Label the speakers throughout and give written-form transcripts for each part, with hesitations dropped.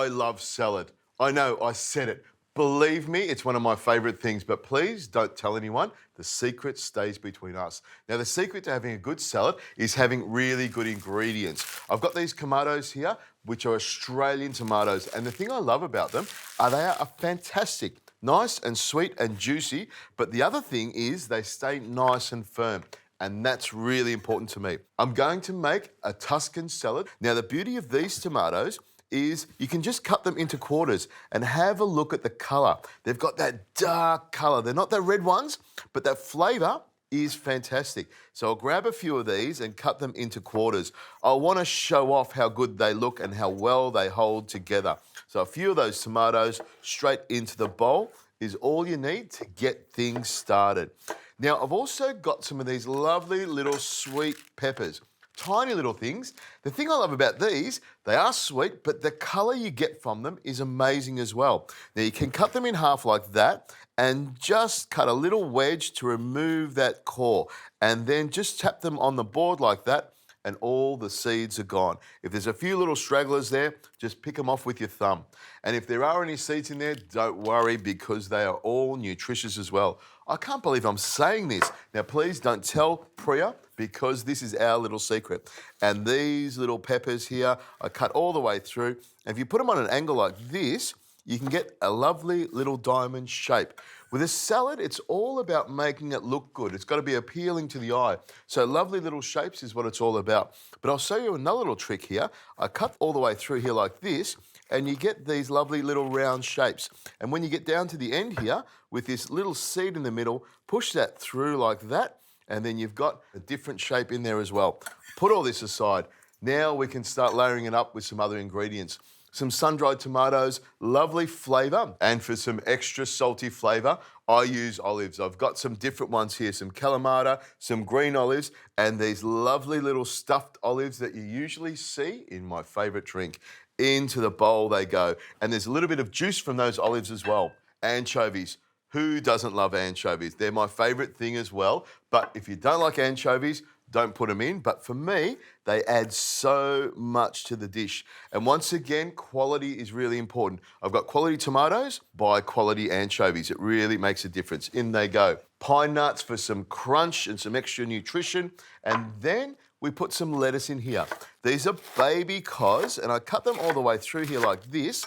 Speaker 1: I love salad. I know, I said it. Believe me, it's one of my favourite things, but please don't tell anyone. The secret stays between us. Now, the secret to having a good salad is having really good ingredients. I've got these Kumatos here, which are Australian tomatoes, and the thing I love about them are they are fantastic. Nice and sweet and juicy, but the other thing is they stay nice and firm. And that's really important to me. I'm going to make a Tuscan salad. Now, the beauty of these tomatoes is you can just cut them into quarters and have a look at the colour. They've got that dark colour. They're not the red ones, but that flavour is fantastic. So I'll grab a few of these and cut them into quarters. I want to show off how good they look and how well they hold together. So a few of those tomatoes straight into the bowl is all you need to get things started. Now, I've also got some of these lovely little sweet peppers. Tiny little things. The thing I love about these, they are sweet, but the colour you get from them is amazing as well. Now, you can cut them in half like that and just cut a little wedge to remove that core, and then just tap them on the board like that, and all the seeds are gone. If there's a few little stragglers there, just pick them off with your thumb. And if there are any seeds in there, don't worry, because they are all nutritious as well. I can't believe I'm saying this. Now, please don't tell Priya, because this is our little secret. And these little peppers here, I cut all the way through. And if you put them on an angle like this, you can get a lovely little diamond shape. With a salad, it's all about making it look good. It's got to be appealing to the eye. So lovely little shapes is what it's all about. But I'll show you another little trick here. I cut all the way through here like this, and you get these lovely little round shapes. And when you get down to the end here, with this little seed in the middle, push that through like that, and then you've got a different shape in there as well. Put all this aside. Now we can start layering it up with some other ingredients. Some sun-dried tomatoes, lovely flavour, and for some extra salty flavour, I use olives. I've got some different ones here, some Kalamata, some green olives, and these lovely little stuffed olives that you usually see in my favourite drink. Into the bowl they go. And there's a little bit of juice from those olives as well. Anchovies. Who doesn't love anchovies? They're my favourite thing as well. But if you don't like anchovies, don't put them in. But for me, they add so much to the dish. And once again, quality is really important. I've got quality tomatoes, buy quality anchovies. It really makes a difference. In they go. Pine nuts for some crunch and some extra nutrition. And then we put some lettuce in here. These are baby cos, and I cut them all the way through here like this,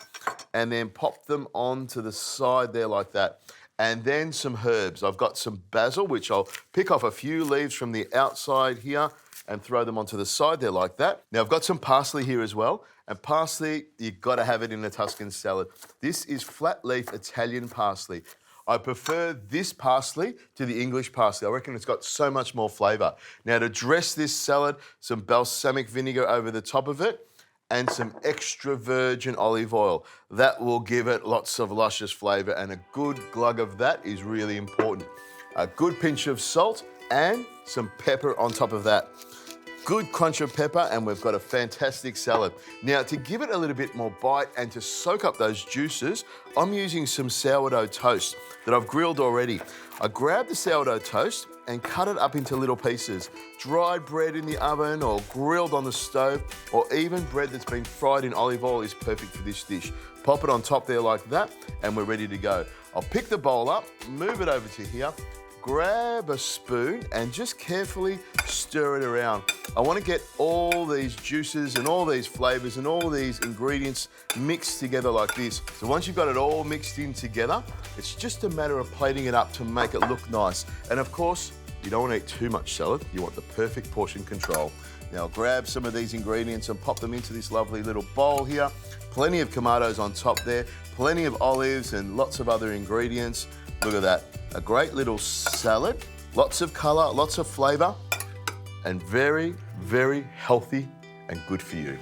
Speaker 1: and then pop them onto the side there like that. And then some herbs. I've got some basil, which I'll pick off a few leaves from the outside here and throw them onto the side there like that. Now, I've got some parsley here as well. And parsley, you've got to have it in a Tuscan salad. This is flat leaf Italian parsley. I prefer this parsley to the English parsley. I reckon it's got so much more flavour. Now, to dress this salad, some balsamic vinegar over the top of it, and some extra virgin olive oil. That will give it lots of luscious flavour, and a good glug of that is really important. A good pinch of salt and some pepper on top of that. Good crunch of pepper, and we've got a fantastic salad. Now, to give it a little bit more bite and to soak up those juices, I'm using some sourdough toast that I've grilled already. I grab the sourdough toast and cut it up into little pieces. Dried bread in the oven or grilled on the stove, or even bread that's been fried in olive oil is perfect for this dish. Pop it on top there like that, and we're ready to go. I'll pick the bowl up, move it over to here, grab a spoon and just carefully stir it around. I want to get all these juices and all these flavours and all these ingredients mixed together like this. So once you've got it all mixed in together, it's just a matter of plating it up to make it look nice. And of course, you don't want to eat too much salad. You want the perfect portion control. Now I'll grab some of these ingredients and pop them into this lovely little bowl here. Plenty of tomatoes on top there, plenty of olives and lots of other ingredients. Look at that. A great little salad, lots of colour, lots of flavour, and very, very healthy and good for you.